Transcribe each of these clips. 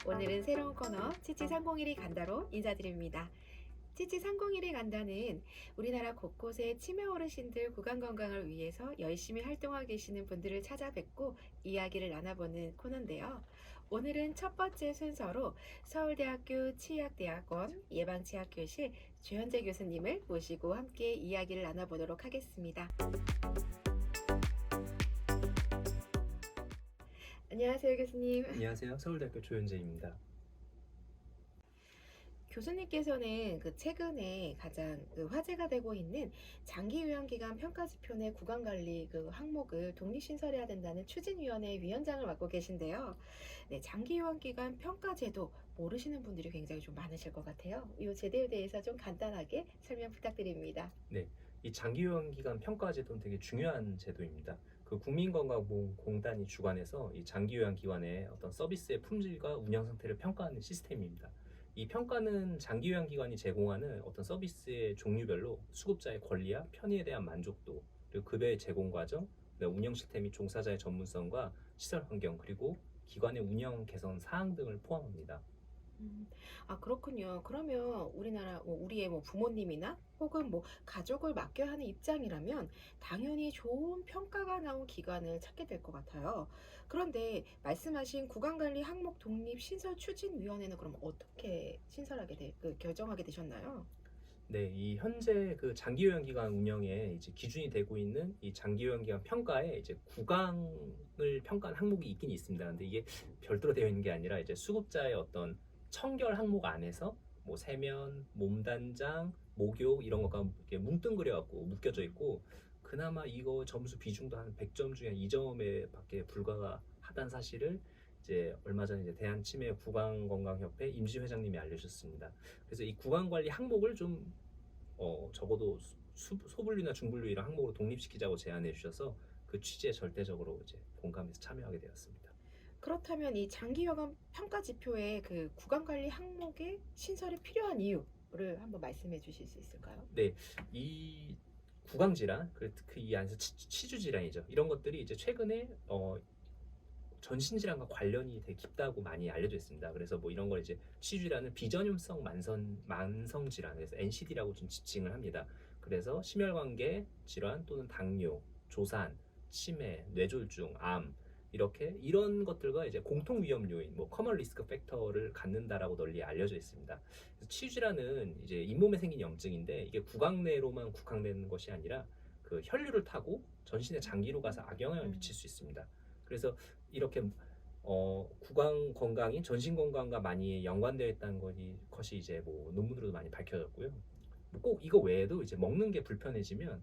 오늘은 새로운 코너 치치 301이 간다로 인사드립니다. 치치 301이 간다는 우리나라 곳곳의 치매 어르신들 구강 건강을 위해서 열심히 활동하고 계시는 분들을 찾아뵙고 이야기를 나눠보는 코너인데요. 오늘은 첫 번째 순서로 서울대학교 치의학대학원 예방치약교실 조현재 교수님을 모시고 함께 이야기를 나눠보도록 하겠습니다. 안녕하세요, 교수님. 안녕하세요. 서울대학교 조현재입니다. 교수님께서는 최근에 가장 화제가 되고 있는 장기요양기간 평가지표 내 구강관리 항목을 독립신설해야 된다는 추진위원회 위원장을 맡고 계신데요. 네, 장기요양기간 평가제도 모르시는 분들이 굉장히 좀 많으실 것 같아요. 이 제도에 대해서 좀 간단하게 설명 부탁드립니다. 네, 이 장기요양기간 평가제도는 되게 중요한 제도입니다. 그 국민건강보험공단이 주관해서 이 장기요양기관의 어떤 서비스의 품질과 운영 상태를 평가하는 시스템입니다. 이 평가는 장기요양기관이 제공하는 어떤 서비스의 종류별로 수급자의 권리와 편의에 대한 만족도, 그리고 급여의 제공 과정, 운영 시스템 및 종사자의 전문성과 시설 환경, 그리고 기관의 운영 개선 사항 등을 포함합니다. 그렇군요. 그러면 우리의 부모님이나 혹은 가족을 맡겨야 하는 입장이라면 당연히 좋은 평가가 나온 기관을 찾게 될 것 같아요. 그런데 말씀하신 구강관리 항목 독립 신설 추진위원회는 그럼 어떻게 결정하게 되셨나요? 네, 이 현재 그 장기요양기관 운영에 이제 기준이 되고 있는 이 장기요양기관 평가에 이제 구강을 평가한 항목이 있긴 있습니다. 근데 이게 별도로 되어 있는 게 아니라 이제 수급자의 어떤 청결 항목 안에서 뭐 세면, 몸단장, 목욕 이런 거가 이렇게 뭉뚱그려 갖고 묶여져 있고, 그나마 이거 점수 비중도 한 100점 중에 2점에 밖에 불과하다는 사실을 이제 얼마 전에 이제 대한치매 구강건강협회 임지 회장님이 알려주셨습니다. 그래서 이 구강관리 항목을 좀 적어도 소분류나 중분류 이런 항목으로 독립시키자고 제안해 주셔서 그 취지에 절대적으로 이제 공감해서 참여하게 되었습니다. 그렇다면 이 장기요양 평가 지표의 구강관리 항목의 신설이 필요한 이유를 한번 말씀해 주실 수 있을까요? 네, 이 구강 질환, 그 이 안에서 치주 질환이죠. 이런 것들이 이제 최근에 전신 질환과 관련이 되게 깊다고 많이 알려져 있습니다. 그래서 뭐 이런 걸 이제 치주 질환은 비전염성 만성 질환, 그래서 NCD라고 좀 지칭을 합니다. 그래서 심혈관계 질환 또는 당뇨, 조산, 치매, 뇌졸중, 암 이렇게 이런 것들과 이제 공통 위험 요인, 뭐 커먼 리스크 팩터를 갖는다라고 널리 알려져 있습니다. 그래서 치주 질환은 이제 잇몸에 생긴 염증인데 이게 구강 내로만 국한되는 것이 아니라 그 혈류를 타고 전신의 장기로 가서 악영향을 미칠 수 있습니다. 그래서 이렇게 구강 건강이 전신 건강과 많이 연관되어 있다는 것이 이제 뭐 논문으로도 많이 밝혀졌고요. 뭐꼭 이거 외에도 이제 먹는 게 불편해지면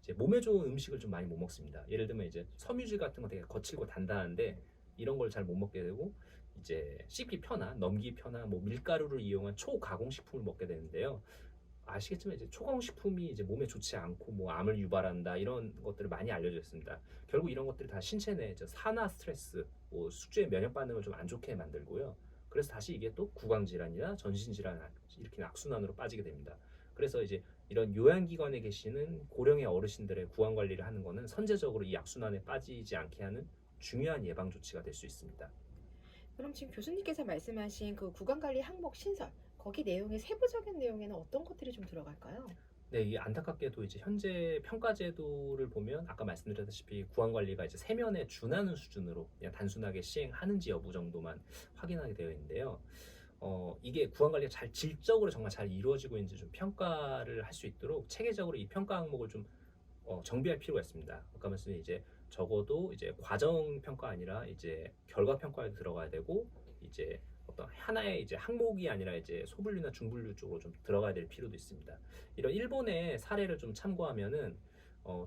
이제 몸에 좋은 음식을 좀 많이 못 먹습니다. 예를 들면 이제 섬유질 같은 거 되게 거칠고 단단한데 이런 걸 잘 못 먹게 되고, 이제 씹기 편한, 넘기기 편한 뭐 밀가루를 이용한 초가공 식품을 먹게 되는데요. 아시겠지만 이제 초강식품이 이제 몸에 좋지 않고 뭐 암을 유발한다 이런 것들을 많이 알려져 있습니다. 결국 이런 것들이 다 신체 내 산화 스트레스, 뭐 숙주의 면역 반응을 좀 안 좋게 만들고요. 그래서 다시 이게 또 구강 질환이나 전신 질환 이렇게 악순환으로 빠지게 됩니다. 그래서 이제 이런 요양기관에 계시는 고령의 어르신들의 구강 관리를 하는 거는 선제적으로 이 악순환에 빠지지 않게 하는 중요한 예방 조치가 될 수 있습니다. 그럼 지금 교수님께서 말씀하신 구강관리 항목 신설, 거기 내용의 세부적인 내용에는 어떤 것들이 좀 들어갈까요? 네, 이 안타깝게도 이제 현재 평가 제도를 보면 아까 말씀드렸다시피 구강 관리가 이제 세면에 준하는 수준으로 그냥 단순하게 시행하는지 여부 정도만 확인하게 되어 있는데요. 이게 구강 관리가 질적으로 정말 잘 이루어지고 있는지 좀 평가를 할 수 있도록 체계적으로 이 평가 항목을 좀 정비할 필요가 있습니다. 아까 말씀드린 이제 적어도 이제 과정 평가 아니라 이제 결과 평가에도 들어가야 되고, 이제 어떤 하나의 이제 항목이 아니라 이제 소분류나 중분류 쪽으로 좀 들어가야 될 필요도 있습니다. 이런 일본의 사례를 좀 참고하면은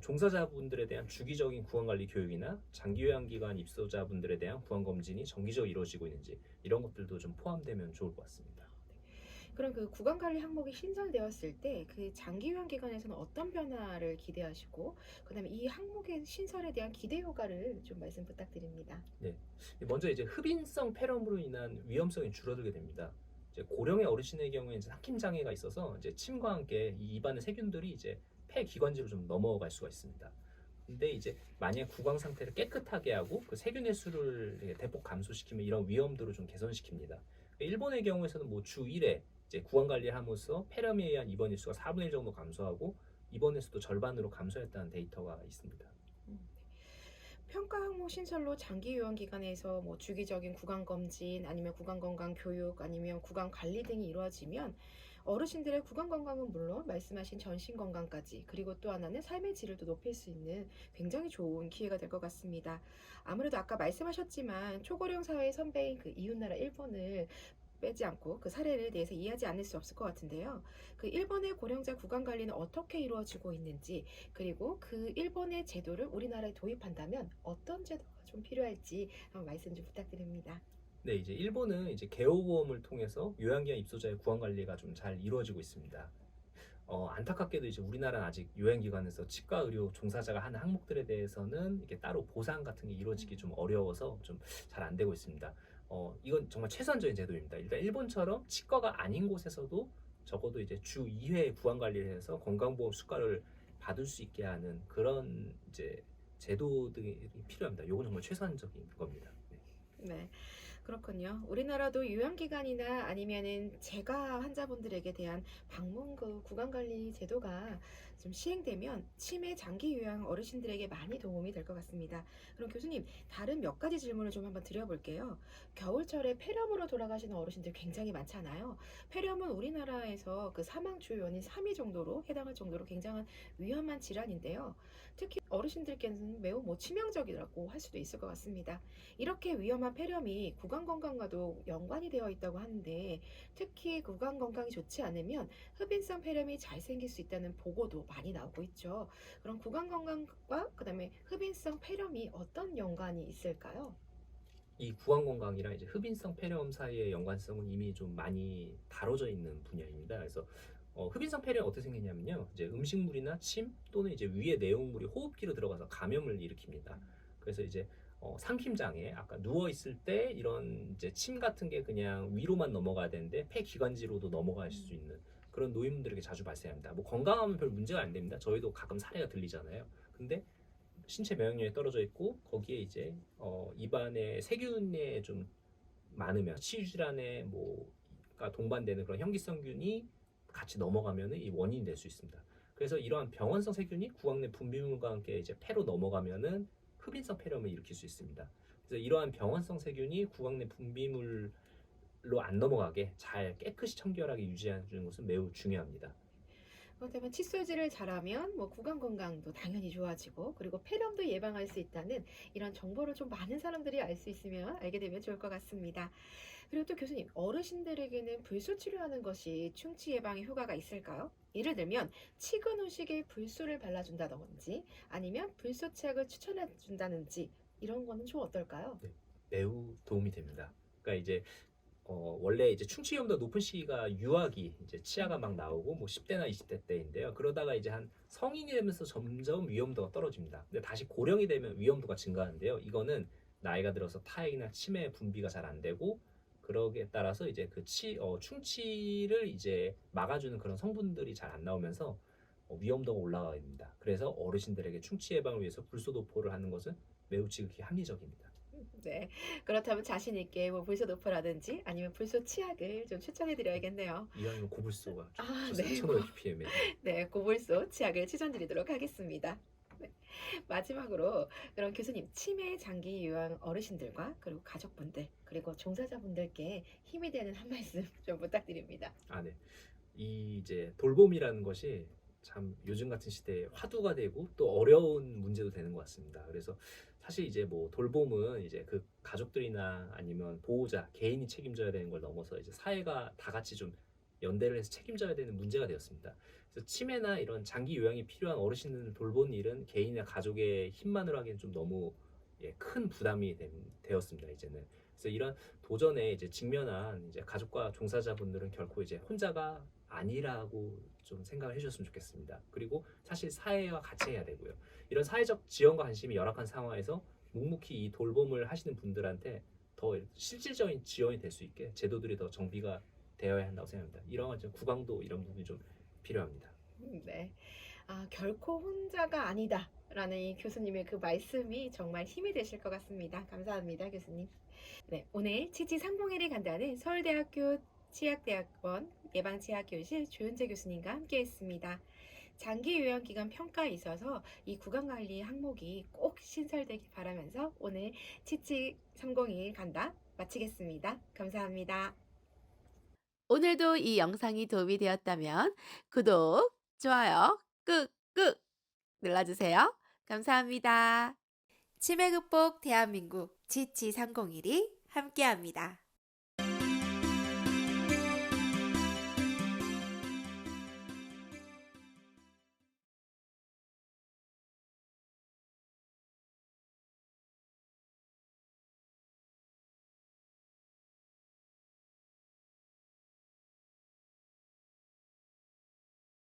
종사자분들에 대한 주기적인 구강관리 교육이나 장기요양기관 입소자분들에 대한 구강검진이 정기적으로 이루어지고 있는지 이런 것들도 좀 포함되면 좋을 것 같습니다. 그럼 구강관리 항목이 신설되었을 때 장기요양 기관에서는 어떤 변화를 기대하시고, 그다음에 이 항목의 신설에 대한 기대 효과를 좀 말씀 부탁드립니다. 네, 먼저 이제 흡인성 폐렴으로 인한 위험성이 줄어들게 됩니다. 이제 고령의 어르신의 경우에 이제 삼킴 장애가 있어서 이제 침과 함께 이 입안의 세균들이 이제 폐 기관지로 좀 넘어갈 수가 있습니다. 근데 이제 만약 구강 상태를 깨끗하게 하고 그 세균의 수를 이렇게 대폭 감소시키면 이런 위험도를 좀 개선시킵니다. 일본의 경우에서는 뭐 주 1회 이제 구강 관리를 함으로써 폐렴에 의한 입원 일수가 4분의 1 정도 감소하고 입원 일수도 절반으로 감소했다는 데이터가 있습니다. 평가 항목 신설로 장기 요양 기관에서 뭐 주기적인 구강 검진 아니면 구강 건강 교육 아니면 구강 관리 등이 이루어지면 어르신들의 구강 건강은 물론 말씀하신 전신 건강까지 그리고 또 하나는 삶의 질도 높일 수 있는 굉장히 좋은 기회가 될 것 같습니다. 아무래도 아까 말씀하셨지만 초고령 사회의 선배인 그 이웃나라 일본을 빼지 않고 그 사례를 대해서 이해하지 않을 수 없을 것 같은데요. 그 일본의 고령자 구강 관리는 어떻게 이루어지고 있는지, 그리고 그 일본의 제도를 우리나라에 도입한다면 어떤 제도가 좀 필요할지 한번 말씀 좀 부탁드립니다. 네, 이제 일본은 이제 개호보험을 통해서 요양기관 입소자의 구강 관리가 좀 잘 이루어지고 있습니다. 안타깝게도 이제 우리나라는 아직 요양기관에서 치과 의료 종사자가 하는 항목들에 대해서는 이렇게 따로 보상 같은 게 이루어지기 좀 어려워서 좀 잘 안 되고 있습니다. 이건 정말 최선적인 제도입니다. 일단 일본처럼 치과가 아닌 곳에서도 적어도 이제 주 2회 구강 관리를 해서 건강보험 수가를 받을 수 있게 하는 그런 이제 제도들이 필요합니다. 이건 정말 최선적인 겁니다. 네. 네. 그렇군요. 우리나라도 요양기관이나 아니면은 재가 환자분들에게 대한 방문 그 구강관리 제도가 좀 시행되면 치매 장기 요양 어르신들에게 많이 도움이 될 것 같습니다. 그럼 교수님, 다른 몇 가지 질문을 좀 한번 드려볼게요. 겨울철에 폐렴으로 돌아가시는 어르신들 굉장히 많잖아요. 폐렴은 우리나라에서 그 사망 주요 원인 3위 정도로 해당할 정도로 굉장한 위험한 질환인데요. 특히 어르신들께는 매우 뭐 치명적이라고 할 수도 있을 것 같습니다. 이렇게 위험한 폐렴이 구강 건강과도 연관이 되어 있다고 하는데 특히 구강 건강이 좋지 않으면 흡인성 폐렴이 잘 생길 수 있다는 보고도 많이 나오고 있죠. 그럼 구강 건강과 그다음에 흡인성 폐렴이 어떤 연관이 있을까요? 이 구강 건강이랑 이제 흡인성 폐렴 사이의 연관성은 이미 좀 많이 다뤄져 있는 분야입니다. 그래서 흡인성 폐렴이 어떻게 생기냐면요, 이제 음식물이나 침 또는 이제 위의 내용물이 호흡기로 들어가서 감염을 일으킵니다. 그래서 이제 삼킴장애, 아까 누워 있을 때 이런 이제 침 같은 게 그냥 위로만 넘어가야 되는데 폐기관지로도 넘어갈 수 있는 그런 노인분들에게 자주 발생합니다. 뭐 건강하면 별 문제가 안 됩니다. 저희도 가끔 사례가 들리잖아요. 근데 신체 면역력이 떨어져 있고 거기에 이제 입안에 세균에 좀 많으면 치유질환에 뭐가 동반되는 그런 현기성균이 같이 넘어가면은 이 원인이 될 수 있습니다. 그래서 이러한 병원성 세균이 구강 내 분비물과 함께 이제 폐로 넘어가면은 흡인성 폐렴을 일으킬 수 있습니다. 그래서 이러한 병원성 세균이 구강 내 분비물로 안 넘어가게 잘 깨끗이 청결하게 유지하는 것은 매우 중요합니다. 그렇다면 칫솔질을 잘하면 뭐 구강 건강도 당연히 좋아지고 그리고 폐렴도 예방할 수 있다는 이런 정보를 좀 많은 사람들이 알 수 있으면 알게 되면 좋을 것 같습니다. 그리고 또 교수님, 어르신들에게는 불소 치료하는 것이 충치 예방에 효과가 있을까요? 예를 들면 치근 후식에 불소를 발라준다든지 아니면 불소 치약을 추천해 준다든지 이런 거는 좀 어떨까요? 네, 매우 도움이 됩니다. 그러니까 이제 원래 이제 충치 위험도가 높은 시기가 유아기, 이제 치아가 막 나오고 뭐 10대나 20대 때인데요. 그러다가 이제 한 성인이 되면서 점점 위험도가 떨어집니다. 근데 다시 고령이 되면 위험도가 증가하는데요. 이거는 나이가 들어서 타액이나 치매 분비가 잘 안 되고 그러기에 따라서 이제 충치를 이제 막아주는 그런 성분들이 잘 안 나오면서 위험도가 올라가게 됩니다. 그래서 어르신들에게 충치 예방을 위해서 불소도포를 하는 것은 매우 지극히 합리적입니다. 네. 그렇다면 자신 있게 뭐 불소 도포라든지 아니면 불소 치약을 좀 추천해 드려야겠네요. 이왕이면 고불소가 아, 좋습니다. 네. 1500ppm에. 네, 고불소 치약을 추천드리도록 하겠습니다. 네. 마지막으로 그럼 교수님, 치매 장기 요양 어르신들과 그리고 가족분들 그리고 종사자분들께 힘이 되는 한 말씀 좀 부탁드립니다. 아, 네. 이 이제 돌봄이라는 것이 참 요즘 같은 시대에 화두가 되고 또 어려운 문제도 되는 것 같습니다. 그래서 사실 이제 뭐 돌봄은 이제 그 가족들이나 아니면 보호자, 개인이 책임져야 되는 걸 넘어서 이제 사회가 다 같이 좀 연대를 해서 책임져야 되는 문제가 되었습니다. 그래서 치매나 이런 장기 요양이 필요한 어르신들을 돌보는 일은 개인이나 가족의 힘만으로 하기엔 좀 너무 큰 부담이 되었습니다. 이제는. 그래서 이런 도전에 이제 직면한 이제 가족과 종사자분들은 결코 이제 혼자가 아니라고 좀 생각을 해주셨으면 좋겠습니다. 그리고 사실 사회와 같이 해야 되고요. 이런 사회적 지원과 관심이 열악한 상황에서 묵묵히 이 돌봄을 하시는 분들한테 더 실질적인 지원이 될 수 있게 제도들이 더 정비가 되어야 한다고 생각합니다. 이런 구강도 이런 부분이 좀 필요합니다. 네. 아, 결코 혼자가 아니다. 라는 이 교수님의 그 말씀이 정말 힘이 되실 것 같습니다. 감사합니다, 교수님. 네, 오늘 치치 상봉일이 간다는 서울대학교 치약대학원 예방치약교실 조윤재 교수님과 함께 했습니다. 장기 요양 기간 평가에 있어서 이 구강관리 항목이 꼭 신설되기 바라면서 오늘 치치 301 간다 마치겠습니다. 감사합니다. 오늘도 이 영상이 도움이 되었다면 구독, 좋아요 꾹꾹 눌러주세요. 감사합니다. 치매 극복 대한민국 치치 301이 함께합니다.